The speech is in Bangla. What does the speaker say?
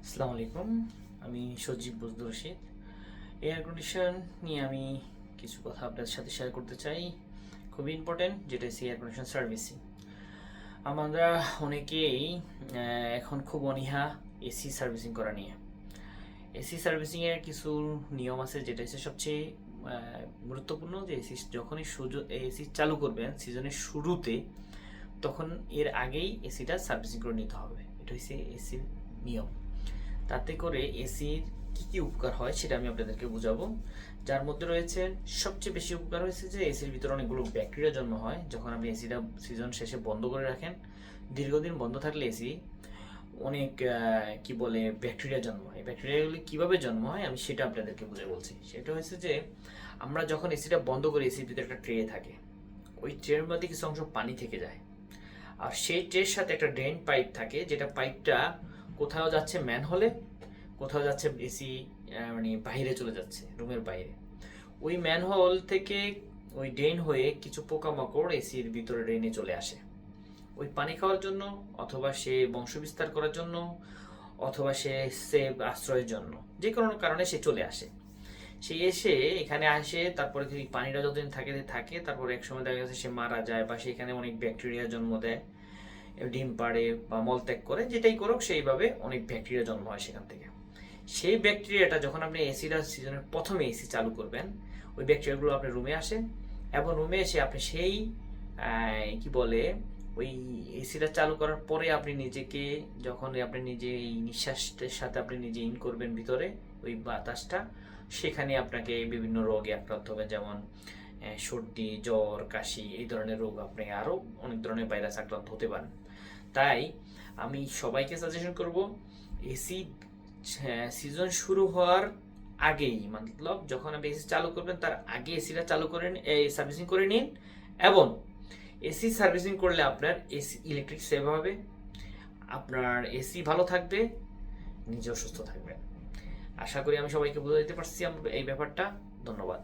আসসালামু আলাইকুম। আমি সজীব বজলুর রশিদ। এয়ার কন্ডিশন নিয়ে আমি কিছু কথা আপনাদের সাথে শেয়ার করতে চাই, খুবই ইম্পর্টেন্ট, যেটা হচ্ছে এয়ার কন্ডিশন সার্ভিসিং। আমরা অনেকেই এখন খুব অনীহা এসি সার্ভিসিং করা নিয়ে। এসি সার্ভিসিংয়ের কিছু নিয়ম আছে, যেটা হচ্ছে সবচেয়ে গুরুত্বপূর্ণ, যে এসি যখনই এসি চালু করবেন সিজনের শুরুতে, তখন এর আগেই এসিটা সার্ভিসিং করে নিতে হবে। এটা হচ্ছে এসির নিয়ম। তাতে করে এসির কী কী উপকার হয় সেটা আমি আপনাদেরকে বোঝাবো। যার মধ্যে রয়েছে সবচেয়ে বেশি উপকার হয়েছে যে এসির ভিতরে অনেকগুলো ব্যাকটেরিয়া জন্ম হয় যখন আপনি এসিটা সিজন শেষে বন্ধ করে রাখেন। দীর্ঘদিন বন্ধ থাকলে এসি অনেক কি বলে ব্যাকটেরিয়া জন্ম হয়। ব্যাকটেরিয়াগুলি কীভাবে জন্ম হয় আমি সেটা আপনাদেরকে বুঝে বলছি। সেটা হচ্ছে যে আমরা যখন এসিটা বন্ধ করি, এসির ভিতরে একটা ট্রে থাকে, ওই ট্রের মধ্যে কিছু অংশ পানি থেকে যায়, আর সেই ট্রের সাথে একটা ড্রেন পাইপ থাকে, যেটা পাইপটা কোথাও যাচ্ছে ম্যানহোলে, কোথাও যাচ্ছে এসি মানে বাইরে চলে যাচ্ছে, রুমের বাইরে। ওই ম্যানহোল থেকে ওই ড্রেন হয়ে কিছু পোকামাকড় এসির ভিতরে ড্রেনে চলে আসে ওই পানি খাওয়ার জন্য, অথবা সে বংশবিস্তার করার জন্য, অথবা সে সেভ আশ্রয়ের জন্য, যে কোনো কারণে সে চলে আসে। সে এসে এখানে আসে, তারপরে পানিটা যতদিন থাকে থাকে, তারপরে একসময় দেখা গেছে সে মারা যায়, বা সেখানে অনেক ব্যাকটেরিয়া জন্ম দেয়, ডিম পাড়ে বা মলত্যাগ করে, যেটাই করুক সেইভাবে অনেক ব্যাকটেরিয়া জন্ম হয় সেখান থেকে। সেই ব্যাকটেরিয়াটা যখন আপনি এসিটা সিজনের প্রথমে এসি চালু করবেন, ওই ব্যাকটেরিয়াগুলো আপনার রুমে আসে, এবং রুমে এসে আপনি সেই কি বলে ওই এসিটা চালু করার পরে আপনি নিজেকে, যখন আপনি নিজে এই নিঃশ্বাসের সাথে আপনি নিজে ইন করবেন ভিতরে ওই বাতাসটা, সেখানে আপনাকে বিভিন্ন রোগে আক্রান্ত হবেন, যেমন সর্দি, জ্বর, কাশি, এই ধরনের রোগ, আপনি আরও অনেক ধরনের ভাইরাস আক্রান্ত হতে পারেন। তাই আমি সবাইকে সাজেশন করব, এসি সিজন শুরু হওয়ার আগেই, মতলব যখন আপনি এসি চালু করবেন তার আগে এসিটা চালু করে সার্ভিসিং করে নিন। এবং এসি সার্ভিসিং করলে আপনার এসি ইলেকট্রিক সেভ হবে, আপনার এসি ভালো থাকবে, নিজেও সুস্থ থাকবেন। আশা করি আমি সবাইকে বুঝাতে পারছি এই ব্যাপারটা। ধন্যবাদ।